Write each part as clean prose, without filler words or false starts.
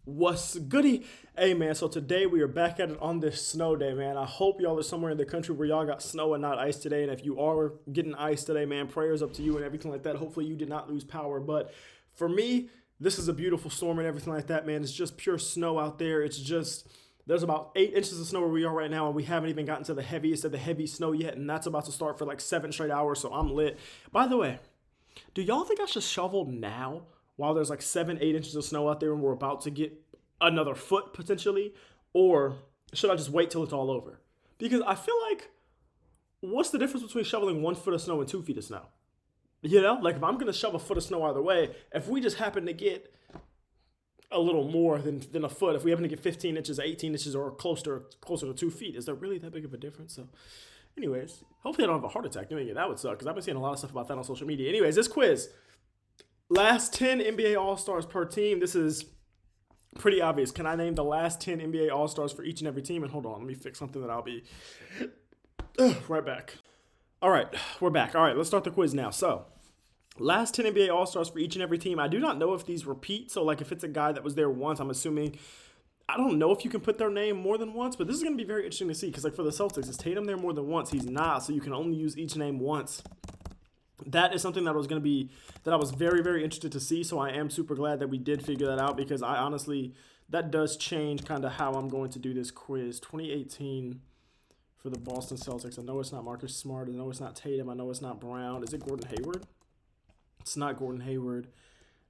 What's goody? Hey man, so today we are back at it on this snow day, man. I hope y'all are somewhere in the country where y'all got snow and not ice today. And if you are getting ice today, man, prayers up to you and everything like that. Hopefully you did not lose power. But for me, this is a beautiful storm and everything like that, man. It's just pure snow out there. It's just there's about 8 inches of snow where we are right now, and we haven't even gotten to the heaviest of the heavy snow yet, and that's about to start for like 7 straight hours. So I'm lit. By the way, do y'all think I should shovel now while there's like 7, 8 inches of snow out there and we're about to get another foot potentially? Or should I just wait till it's all over? Because I feel like, what's the difference between shoveling 1 foot of snow and 2 feet of snow? You know, like if I'm going to shove a foot of snow either way, if we just happen to get a little more than a foot, if we happen to get 15 inches, 18 inches, or closer to 2 feet, is there really that big of a difference? So anyways, hopefully I don't have a heart attack doing it. That would suck because I've been seeing a lot of stuff about that on social media. Anyways, this quiz. Last 10 NBA All-Stars per team. This is pretty obvious. Can I name the last 10 NBA All-Stars for each and every team? And hold on, let me fix something that I'll be right back. All right, we're back. All right, let's start the quiz now. So, last 10 NBA All-Stars for each and every team. I do not know if these repeat. So, like, if it's a guy that was there once, I'm assuming. I don't know if you can put their name more than once, but this is going to be very interesting to see because, like, for the Celtics, is Tatum there more than once? He's not, so you can only use each name once. That is something that I was very, very interested to see. So I am super glad that we did figure that out because I honestly, that does change kind of how I'm going to do this quiz. 2018 for the Boston Celtics. I know it's not Marcus Smart. I know it's not Tatum. I know it's not Brown. Is it Gordon Hayward? It's not Gordon Hayward.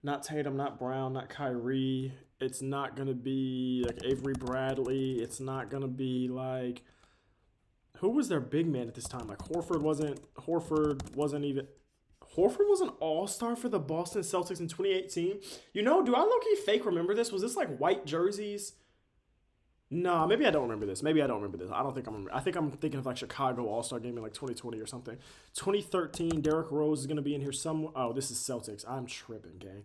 Not Tatum, not Brown, not Kyrie. It's not going to be like Avery Bradley. It's not going to be like, who was their big man at this time? Like Horford was an all-star for the Boston Celtics in 2018. You know, do I low-key fake remember this? Was this like white jerseys? Nah, maybe I don't remember this. I don't think I remember. I think I'm thinking of like Chicago All-Star game in like 2020 or something. 2013, Derrick Rose is going to be in here somewhere. Oh, this is Celtics. I'm tripping, gang.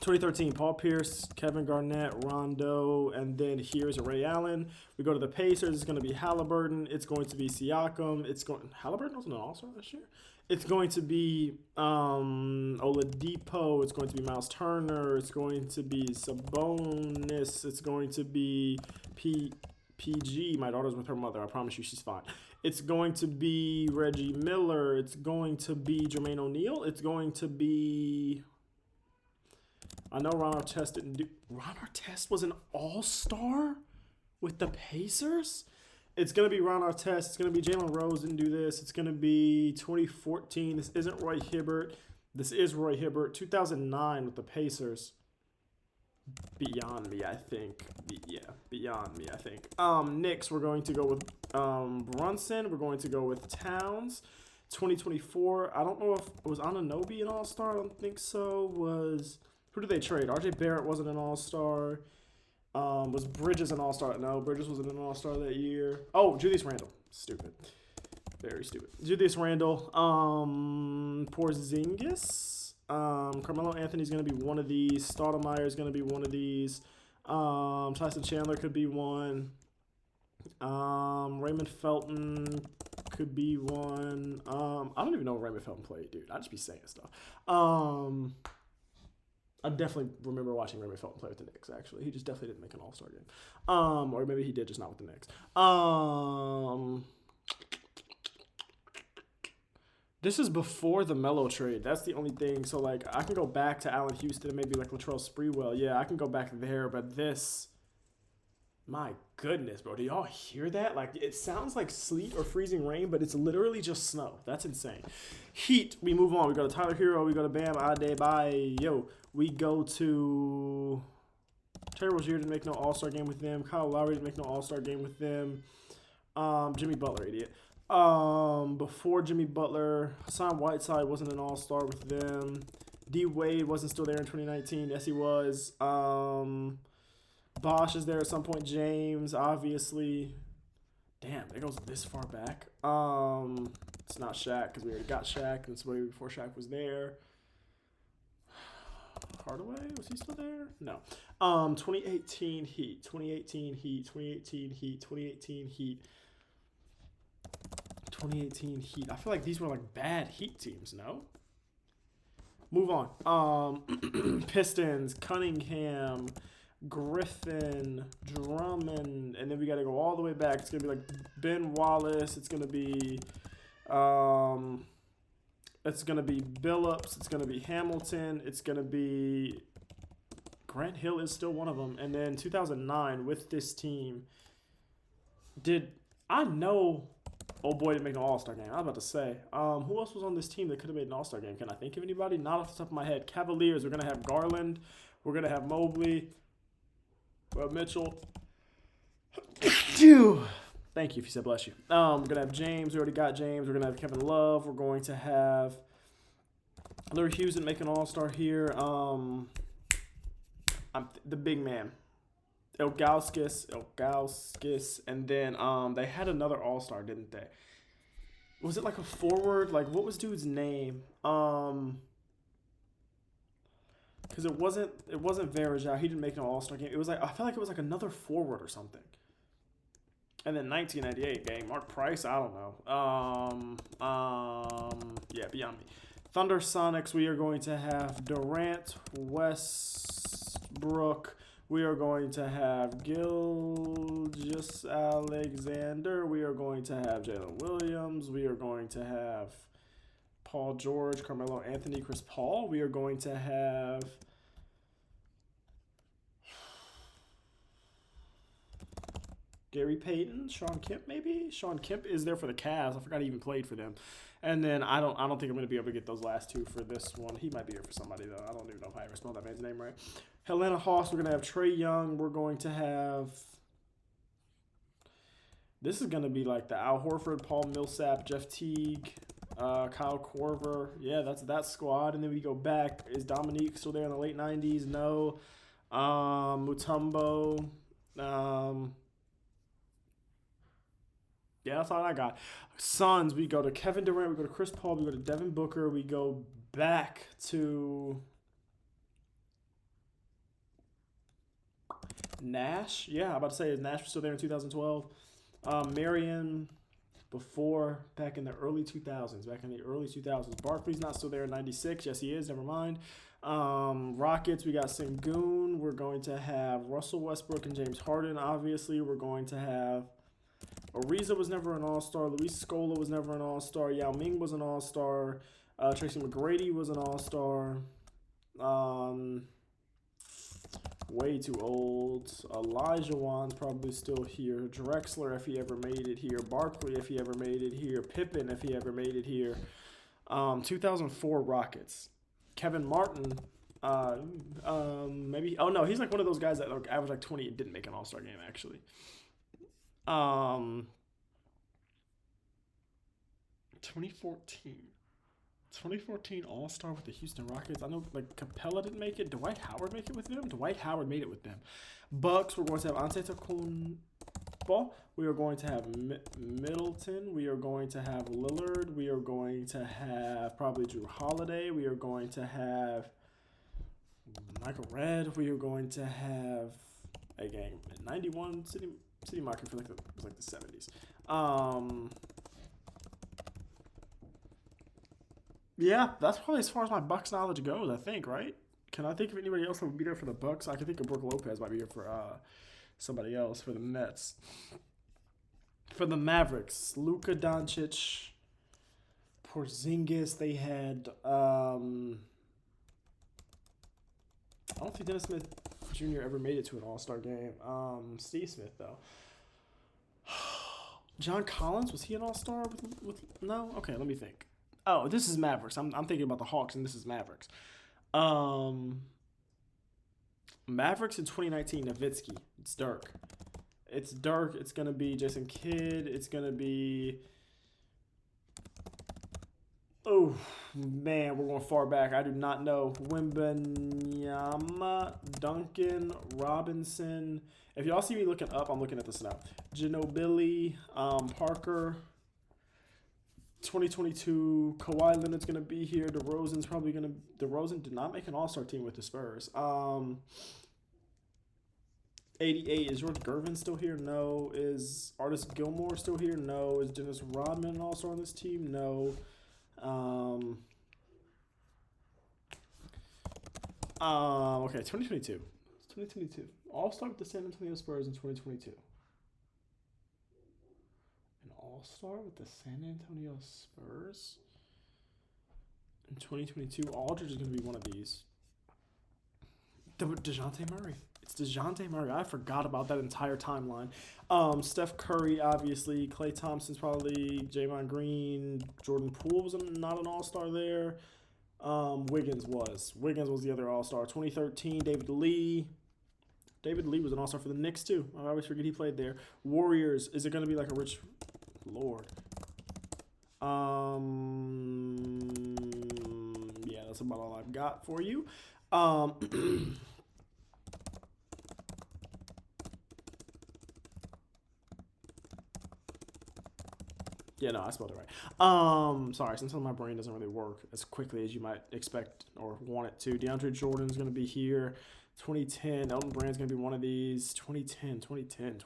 2013, Paul Pierce, Kevin Garnett, Rondo, and then here's Ray Allen. We go to the Pacers. It's going to be Halliburton. It's going to be Siakam. Halliburton wasn't an All-Star this year. It's going to be Oladipo. It's going to be Miles Turner. It's going to be Sabonis. It's going to be PG. My daughter's with her mother. I promise you she's fine. It's going to be Reggie Miller. It's going to be Jermaine O'Neal. It's going to be... I know Ron Artest didn't do... Ron Artest was an all-star with the Pacers? It's going to be Ron Artest. It's going to be Jalen Rose didn't do this. It's going to be 2014. This isn't Roy Hibbert. This is Roy Hibbert. 2009 with the Pacers. Beyond me, I think. Beyond me, I think. Knicks, we're going to go with Brunson. We're going to go with Towns. 2024, I don't know if... Was Anunoby an all-star? I don't think so. Who did they trade? RJ Barrett wasn't an all-star. Was Bridges an all-star? No, Bridges wasn't an all-star that year. Oh, Julius Randle. Stupid. Very stupid. Julius Randle. Porzingis. Carmelo Anthony's going to be one of these. Stoudemire is going to be one of these. Tyson Chandler could be one. Raymond Felton could be one. I don't even know if Raymond Felton played, dude. I just be saying stuff. I definitely remember watching Raymond Felton play with the Knicks, actually. He just definitely didn't make an all-star game. Or maybe he did, just not with the Knicks. This is before the Melo trade. That's the only thing. So, like, I can go back to Allen Houston and maybe, like, Latrell Sprewell. Yeah, I can go back there, but this... My goodness, bro. Do y'all hear that? Like, it sounds like sleet or freezing rain, but it's literally just snow. That's insane. Heat, we move on. We go to Tyler Hero. We go to Bam Adebayo. We go to... Terry Rozier didn't make no all-star game with them. Kyle Lowry didn't make no all-star game with them. Jimmy Butler, idiot. Before Jimmy Butler, Hassan Whiteside wasn't an all-star with them. D. Wade wasn't still there in 2019. Yes, he was. Bosch is there at some point. James, obviously. Damn, it goes this far back. It's not Shaq because we already got Shaq and somebody before Shaq was there. Hardaway, was he still there? No. 2018 Heat. 2018 Heat. 2018 Heat. 2018 Heat. 2018 Heat. I feel like these were like bad Heat teams, no? Move on. Pistons, Cunningham, Griffin, Drummond, and then we got to go all the way back. It's gonna be like Ben Wallace. It's gonna be Billups. It's gonna be Hamilton. It's gonna be Grant Hill is still one of them. And then 2009 with this team, I know? Oh boy, didn't make an All-Star game. I was about to say. Who else was on this team that could have made an All-Star game? Can I think of anybody? Not off the top of my head. Cavaliers, we're going to have Garland. We're going to have Mobley. Mitchell. Thank you if you said bless you. We're going to have James. We already got James. We're going to have Kevin Love. We're going to have Larry Hughes didn't make an All-Star here. The big man. Ilgauskas, and then they had another All-Star, didn't they? Was it like a forward? Like, what was dude's name? Because it wasn't Varejao. He didn't make an All-Star game. It was like, I feel like it was like another forward or something. And then 1998 game, Mark Price. I don't know. Yeah, beyond me. Thunder Sonics. We are going to have Durant, Westbrook. We are going to have Gilgeous Alexander. We are going to have Jalen Williams. We are going to have Paul George, Carmelo Anthony, Chris Paul. We are going to have Gary Payton, Sean Kemp maybe? Sean Kemp is there for the Cavs. I forgot he even played for them. And then I don't think I'm going to be able to get those last two for this one. He might be here for somebody, though. I don't even know if I ever spelled that man's name right. Helena Haas, we're going to have Trae Young. We're going to have... This is going to be like the Al Horford, Paul Millsap, Jeff Teague, Kyle Korver. Yeah, that's that squad. And then we go back. Is Dominique still there in the late 90s? No. Mutombo. Yeah, that's all I got. Suns, we go to Kevin Durant, we go to Chris Paul, we go to Devin Booker, we go back to Nash. Yeah, I'm about to say, is Nash still there in 2012? Marion, back in the early 2000s. Barkley's not still there in 96. Yes, he is. Never mind. Rockets, we got Sengun. We're going to have Russell Westbrook and James Harden, obviously. We're going to have... Ariza was never an All-Star. Luis Scola was never an All-Star. Yao Ming was an All-Star. Tracy McGrady was an All-Star. Way too old. Elijah Wan's probably still here. Drexler, if he ever made it here. Barkley, if he ever made it here. Pippen, if he ever made it here. 2004 Rockets. Kevin Martin, maybe. Oh, no, he's like one of those guys that like averaged like 20 and didn't make an All-Star game, actually. 2014 All-Star with the Houston Rockets. I know like Capella didn't make it. Dwight Howard make it with them? Dwight Howard made it with them. Bucks, we're going to have Antetokounmpo. We are going to have Middleton. We are going to have Lillard. We are going to have probably Drew Holiday. We are going to have Michael Redd. We are going to have a game 91 City Market for like it was like the 70s. Yeah, that's probably as far as my Bucks knowledge goes, I think, right? Can I think of anybody else that would be there for the Bucks? I can think of Brook Lopez might be here for somebody else for the Nets. For the Mavericks, Luka Doncic, Porzingis, they had I don't think Dennis Smith Jr. ever made it to an All-Star game. Steve Smith, though. John Collins, was he an All-Star with no? Okay, let me think. Oh, this is Mavericks. I'm thinking about the Hawks, and this is Mavericks. Mavericks in 2019, Nowitzki. It's Dirk. It's going to be Jason Kidd. It's going to be... Oh, man, we're going far back. I do not know. Wembanyama, Duncan, Robinson. If y'all see me looking up, I'm looking at this now. Ginobili, Parker. 2022, Kawhi Leonard's going to be here. DeRozan's probably going to... DeRozan did not make an All-Star team with the Spurs. 88, is George Gervin still here? No. Is Artis Gilmore still here? No. Is Dennis Rodman an All-Star on this team? No. Okay, 2022. It's 2022. All-Star with the San Antonio Spurs in 2022. An All-Star with the San Antonio Spurs in 2022. Aldridge is going to be one of these. DeJounte Murray. It's DeJounte Murray. I forgot about that entire timeline. Steph Curry, obviously. Klay Thompson's probably. Draymond Green. Jordan Poole was not an all-star there. Wiggins was. Wiggins was the other all-star. 2013, David Lee. David Lee was an all-star for the Knicks, too. I always forget he played there. Warriors. Is it going to be like a rich... Lord. Yeah, that's about all I've got for you. Yeah, no, I spelled it right. Sorry, sometimes my brain doesn't really work as quickly as you might expect or want it to. DeAndre Jordan's going to be here. 2010, Elton Brand's going to be one of these. 2010. 2010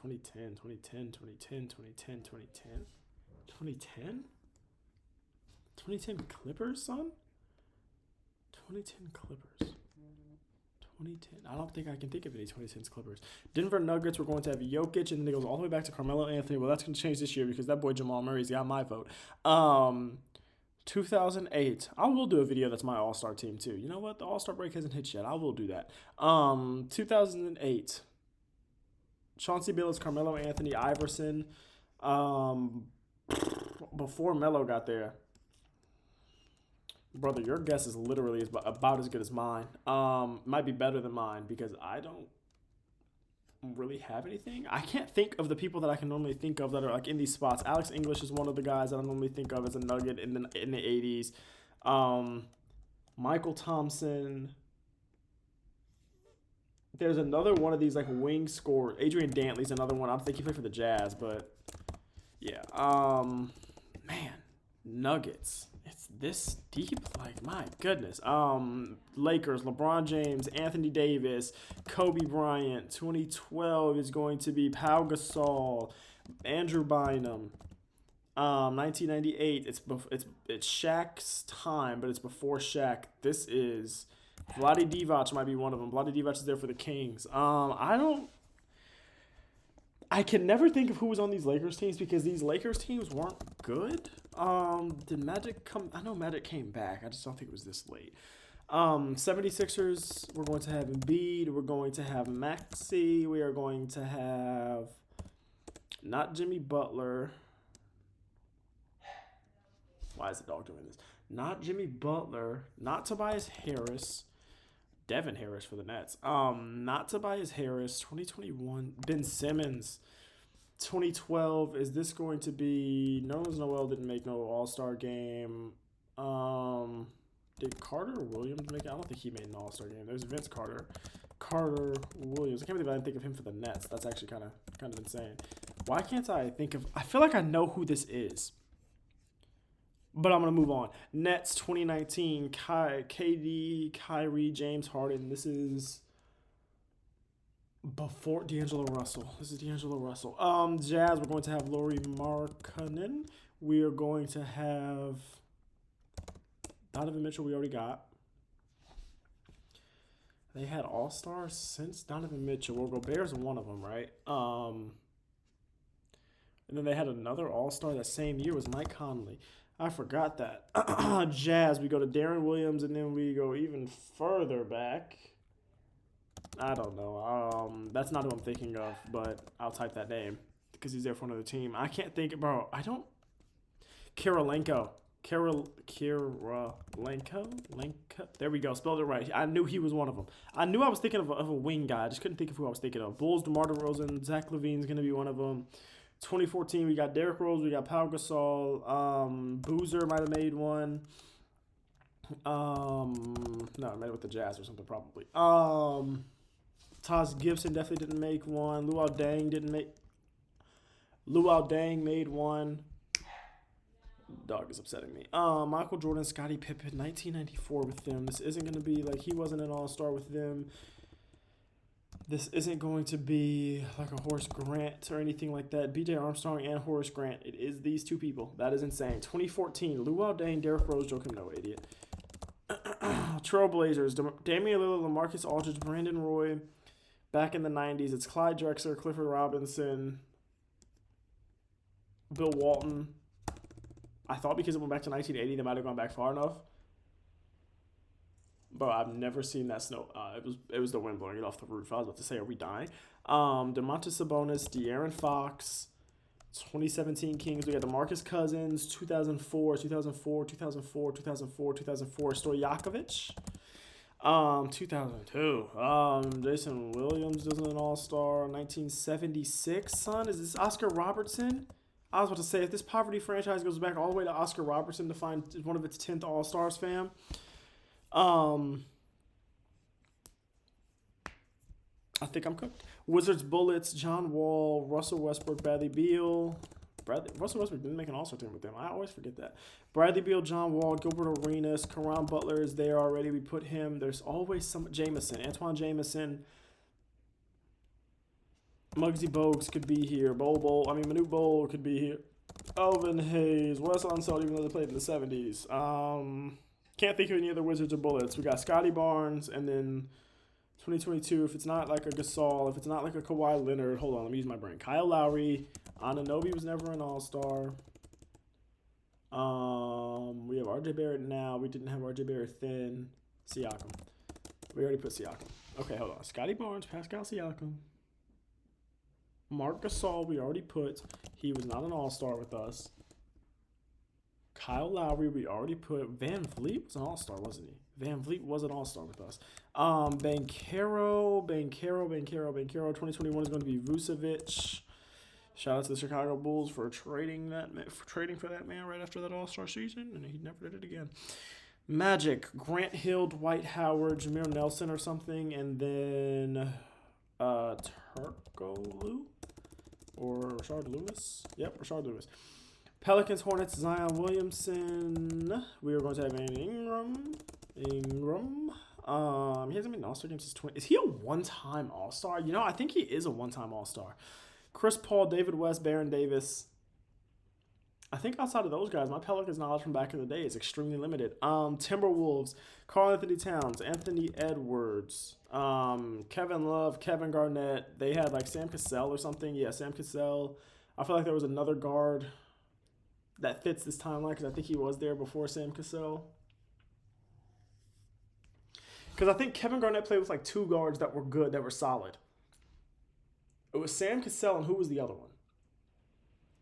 Clippers, son? 2010 Clippers. 2010. I don't think I can think of any 2010 Clippers. Denver Nuggets, we're going to have Jokic, and then it goes all the way back to Carmelo Anthony. Well, that's going to change this year because that boy Jamal Murray's got my vote. 2008. I will do a video that's my all-star team, too. You know what? The all-star break hasn't hit yet. I will do that. 2008. Chauncey Billups, Carmelo Anthony, Iverson. Before Melo got there. Brother, your guess is literally about as good as mine. Might be better than mine because I don't really have anything. I can't think of the people that I can normally think of that are like in these spots. Alex English is one of the guys that I normally think of as a Nugget in the 80s. Michael Thompson. There's another one of these like wing score. Adrian Dantley's another one. I think he played for the Jazz, but yeah. Man, Nuggets. It's this deep? Like, my goodness. Lakers, LeBron James, Anthony Davis, Kobe Bryant. 2012 is going to be Pau Gasol, Andrew Bynum. 1998, it's Shaq's time, but it's before Shaq. This is Vlade Divac might be one of them. Vlade Divac is there for the Kings. I can never think of who was on these Lakers teams because these Lakers teams weren't good. Did Magic come? I know Magic came back. I just don't think it was this late. 76ers, we're going to have Embiid. We're going to have Maxey. We are going to have not Jimmy Butler. Why is the dog doing this? Not Jimmy Butler. Not Tobias Harris. Devin Harris for the Nets. Not Tobias Harris. 2021. Ben Simmons. 2012. Is this going to be... Nerlens Noel didn't make no All-Star game. Did Carter Williams make it? I don't think he made an All-Star game. There's Vince Carter. Carter Williams. I can't believe I didn't think of him for the Nets. That's actually kind of insane. Why can't I think of... I feel like I know who this is. But I'm going to move on. Nets 2019, KD, Kyrie, James Harden. This is before D'Angelo Russell. Jazz, we're going to have Lauri Markkanen. We are going to have Donovan Mitchell we already got. They had All-Stars since Donovan Mitchell. Well, Gobert's one of them, right? And then they had another All-Star that same year was Mike Conley. I forgot that. Jazz, we go to Darren Williams, and then we go even further back. I don't know. That's not who I'm thinking of, but I'll type that name because he's there for another team. I can't think, bro. I don't. Kirilenko. There we go. Spelled it right. I knew he was one of them. I knew I was thinking of a wing guy. I just couldn't think of who I was thinking of. Bulls, DeMar DeRozan, Zach LaVine's going to be one of them. 2014, we got Derrick Rose, we got Pau Gasol, Boozer might have made one. No, I made it with the Jazz or something probably. Taj Gibson definitely didn't make one. Luol Deng made one. Dog is upsetting me. Michael Jordan, Scottie Pippen, 1994 with them. This isn't going to be like he wasn't an all-star with them. This isn't going to be like a Horace Grant or anything like that. B.J. Armstrong and Horace Grant. It is these two people. That is insane. 2014, Luol Deng, Derrick Rose, Joakim Noah, idiot. Trailblazers, Damian Lillard, LaMarcus Aldridge, Brandon Roy. Back in the 90s, it's Clyde Drexler, Clifford Robinson, Bill Walton. I thought because it went back to 1980, they might have gone back far enough. But I've never seen that snow. It was the wind blowing it off the roof. I was about to say, are we dying? DeMontis Sabonis, De'Aaron Fox, 2017 Kings. We got DeMarcus Cousins, 2004, Stojakovic. 2002. Jason Williams isn't an all-star. 1976, son. Is this Oscar Robertson? I was about to say, if this poverty franchise goes back all the way to Oscar Robertson to find one of its 10th all-stars, fam. I think I'm cooked. Wizards Bullets, John Wall, Russell Westbrook, Bradley Beal. Russell Westbrook didn't make an all-star team with them. I always forget that. Bradley Beal, John Wall, Gilbert Arenas, Caron Butler is there already. We put him. There's always some Jameson, Antoine Jameson. Muggsy Bogues could be here. Manute Bol could be here. Elvin Hayes, Wes Unseld, even though they played in the 70s. Can't think of any other Wizards or Bullets. We got Scotty Barnes, and then 2022, if it's not like a Gasol, if it's not like a Kawhi Leonard, hold on, let me use my brain. Kyle Lowry, Anunoby was never an all-star. We have RJ Barrett now. We didn't have RJ Barrett then. Siakam. We already put Siakam. Okay, hold on. Scotty Barnes, Pascal Siakam. Marc Gasol, we already put. He was not an all-star with us. Kyle Lowry, we already put. Van Vliet was an all-star, wasn't he? Van Vliet was an all-star with us. Banchero. 2021 is going to be Vucevic. Shout out to the Chicago Bulls for trading for that man right after that all-star season, and he never did it again. Magic, Grant Hill, Dwight Howard, Jameer Nelson or something, and then Turkoglu or Rashard Lewis. Yep, Rashard Lewis. Pelicans, Hornets, Zion Williamson. We are going to have Ingram. He hasn't been an all-star game since 20. Is he a one-time all-star? You know, I think he is a one-time all-star. Chris Paul, David West, Baron Davis. I think outside of those guys, my Pelicans knowledge from back in the day is extremely limited. Timberwolves, Karl Anthony Towns, Anthony Edwards, Kevin Love, Kevin Garnett. They had like Sam Cassell or something. Yeah, Sam Cassell. I feel like there was another guard that fits this timeline because I think he was there before Sam Cassell. Because I think Kevin Garnett played with like two guards that were good, that were solid. It was Sam Cassell, and who was the other one?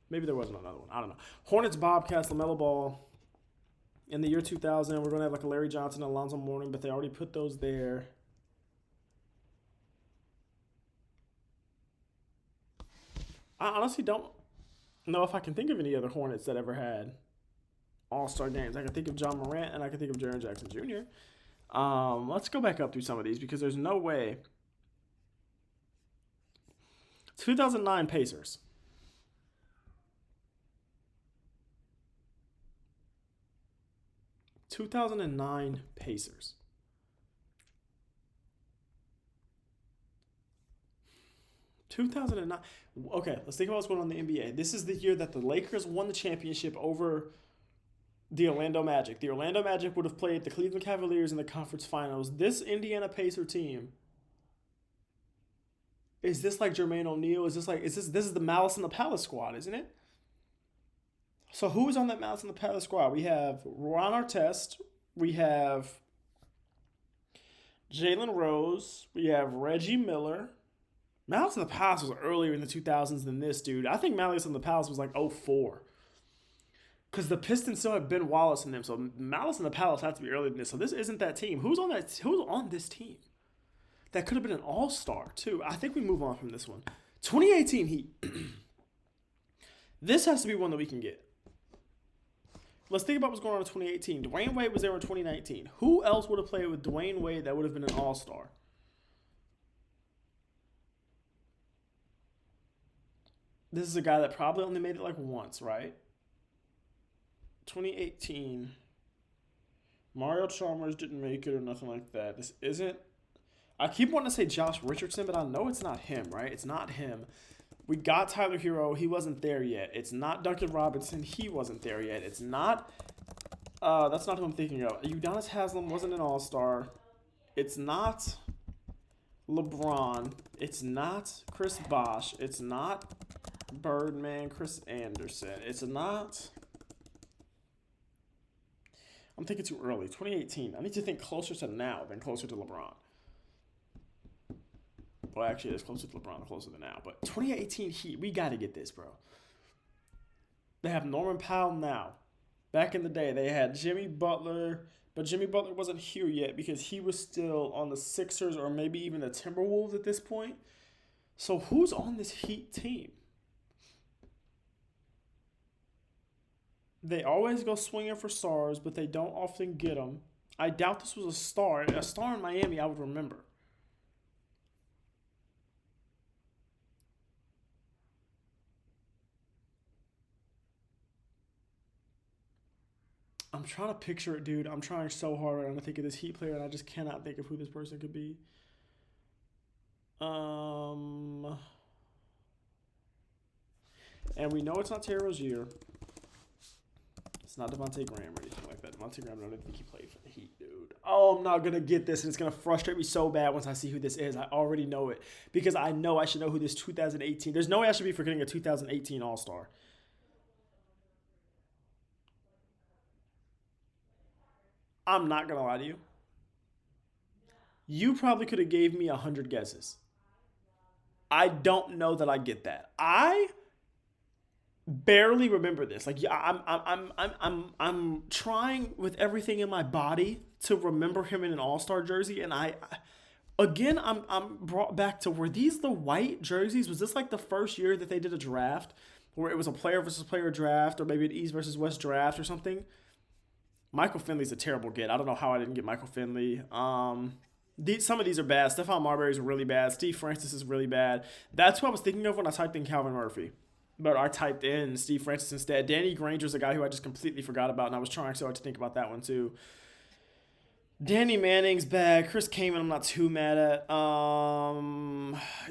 Maybe there wasn't another one. I don't know. Hornets, Bobcats, LaMelo Ball. In the year 2000, we're going to have like a Larry Johnson and Alonzo Mourning, but they already put those there. I honestly don't know if I can think of any other Hornets that ever had all-star games. I can think of John Morant, and I can think of Jaren Jackson Jr. Let's go back up through some of these because there's no way. 2009 Pacers. (2009 Pacers). (2009). Okay, let's think about what's going on in the NBA. This is the year that the Lakers won the championship over the Orlando Magic. The Orlando Magic would have played the Cleveland Cavaliers in the conference finals. This Indiana Pacer team. Is this like Jermaine O'Neal? This is the Malice in the Palace squad, isn't it? So who's on that Malice in the Palace squad? We have Ron Artest. We have Jalen Rose. We have Reggie Miller. Malice in the Palace was earlier in the 2000s than this, dude. I think Malice in the Palace was like 04. Because the Pistons still have Ben Wallace in them. So Malice in the Palace has to be earlier than this. So this isn't that team. Who's on this team? That could have been an all-star, too. I think we move on from this one. 2018 Heat. This has to be one that we can get. Let's think about what's going on in 2018. Dwayne Wade was there in 2019. Who else would have played with Dwayne Wade that would have been an all-star? This is a guy that probably only made it like once, right? 2018. Mario Chalmers didn't make it or nothing like that. This isn't. I keep wanting to say Josh Richardson, but I know it's not him, right? It's not him. We got Tyler Hero. He wasn't there yet. It's not Duncan Robinson. He wasn't there yet. It's not That's not who I'm thinking of. Udonis Haslam wasn't an All-Star. It's not LeBron. It's not Chris Bosh. It's not Birdman, Chris Anderson. It's not... I'm thinking too early. 2018. I need to think closer to now than closer to LeBron. Well, actually, it's closer to LeBron, closer to now. But 2018 Heat, we got to get this, bro. They have Norman Powell now. Back in the day, they had Jimmy Butler, but Jimmy Butler wasn't here yet because he was still on the Sixers or maybe even the Timberwolves at this point. So who's on this Heat team? They always go swinging for stars, but they don't often get them. I doubt this was a star. A star in Miami, I would remember. I'm trying to picture it, dude. I'm trying so hard right now to think of this Heat player, and I just cannot think of who this person could be. And we know it's not Terry Rozier. It's not Devontae Graham or anything like that. Devontae Graham, I don't even think he played for the Heat, dude. Oh, I'm not going to get this, and it's going to frustrate me so bad once I see who this is. I already know it because I know I should know who this 2018. There's no way I should be forgetting a 2018 All-Star. I'm not going to lie to you. You probably could have gave me 100 guesses. I don't know that I get that. I barely remember this. Like, yeah, I'm trying with everything in my body to remember him in an All-Star jersey, and I'm brought back to, were these the white jerseys? Was this like the first year that they did a draft where it was a player versus player draft, or maybe an East versus West draft or something? Michael Finley's a terrible get. I don't know how I didn't get Michael Finley. Some of these are bad. Stephon Marbury's really bad. Steve Francis is really bad. That's what I was thinking of when I typed in Calvin Murphy. But I typed in Steve Francis instead. Danny Granger's a guy who I just completely forgot about, and I was trying so hard to think about that one too. Danny Manning's bad. Chris Kaman, I'm not too mad at.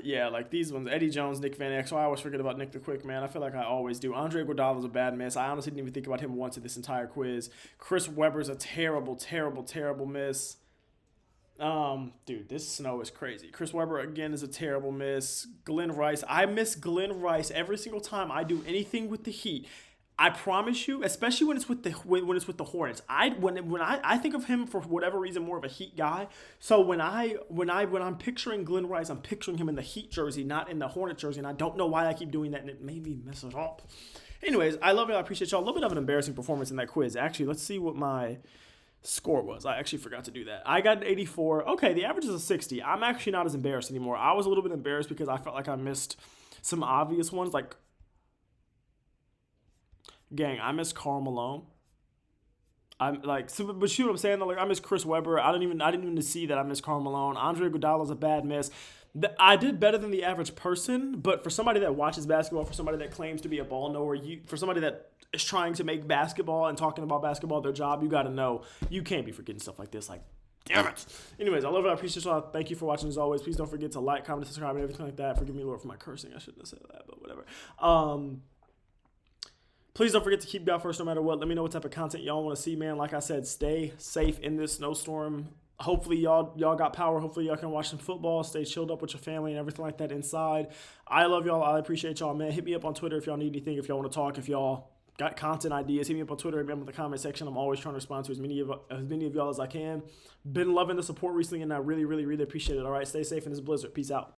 Yeah, like these ones. Eddie Jones, Nick Van Exel. I always forget about Nick the Quick, man. I feel like I always do. Andre Iguodala's a bad miss. I honestly didn't even think about him once in this entire quiz. Chris Webber's a terrible, terrible, terrible miss. Dude, this snow is crazy. Chris Webber, again, is a terrible miss. Glenn Rice. I miss Glenn Rice every single time I do anything with the Heat. I promise you, especially when it's with the Hornets. When I think of him for whatever reason more of a Heat guy. So when I'm picturing Glenn Rice, I'm picturing him in the Heat jersey, not in the Hornet jersey, and I don't know why I keep doing that, and it made me mess it up. Anyways, I love it. I appreciate y'all. A little bit of an embarrassing performance in that quiz. Actually, let's see what my score was. I actually forgot to do that. I got an 84. Okay, the average is a 60. I'm actually not as embarrassed anymore. I was a little bit embarrassed because I felt like I missed some obvious ones, like. Gang, I miss Karl Malone. I'm like, but see what I'm saying? Like, I miss Chris Webber. I didn't even see that I miss Karl Malone. Andre Iguodala's a bad miss. I did better than the average person, but for somebody that watches basketball, for somebody that claims to be a ball knower, for somebody that is trying to make basketball and talking about basketball their job, you got to know you can't be forgetting stuff like this. Like, damn it. Anyways, I love it. I appreciate y'all. Thank you for watching as always. Please don't forget to like, comment, subscribe, and everything like that. Forgive me, Lord, for my cursing. I shouldn't have said that, but whatever. Please don't forget to keep God first no matter what. Let me know what type of content y'all want to see, man. Like I said, stay safe in this snowstorm. Hopefully y'all got power. Hopefully y'all can watch some football, stay chilled up with your family and everything like that inside. I love y'all. I appreciate y'all, man. Hit me up on Twitter if y'all need anything, if y'all want to talk, if y'all got content ideas. Hit me up on Twitter. Hit me up in the comment section. I'm always trying to respond to as many of y'all as I can. Been loving the support recently, and I really, really, really appreciate it. All right, stay safe in this blizzard. Peace out.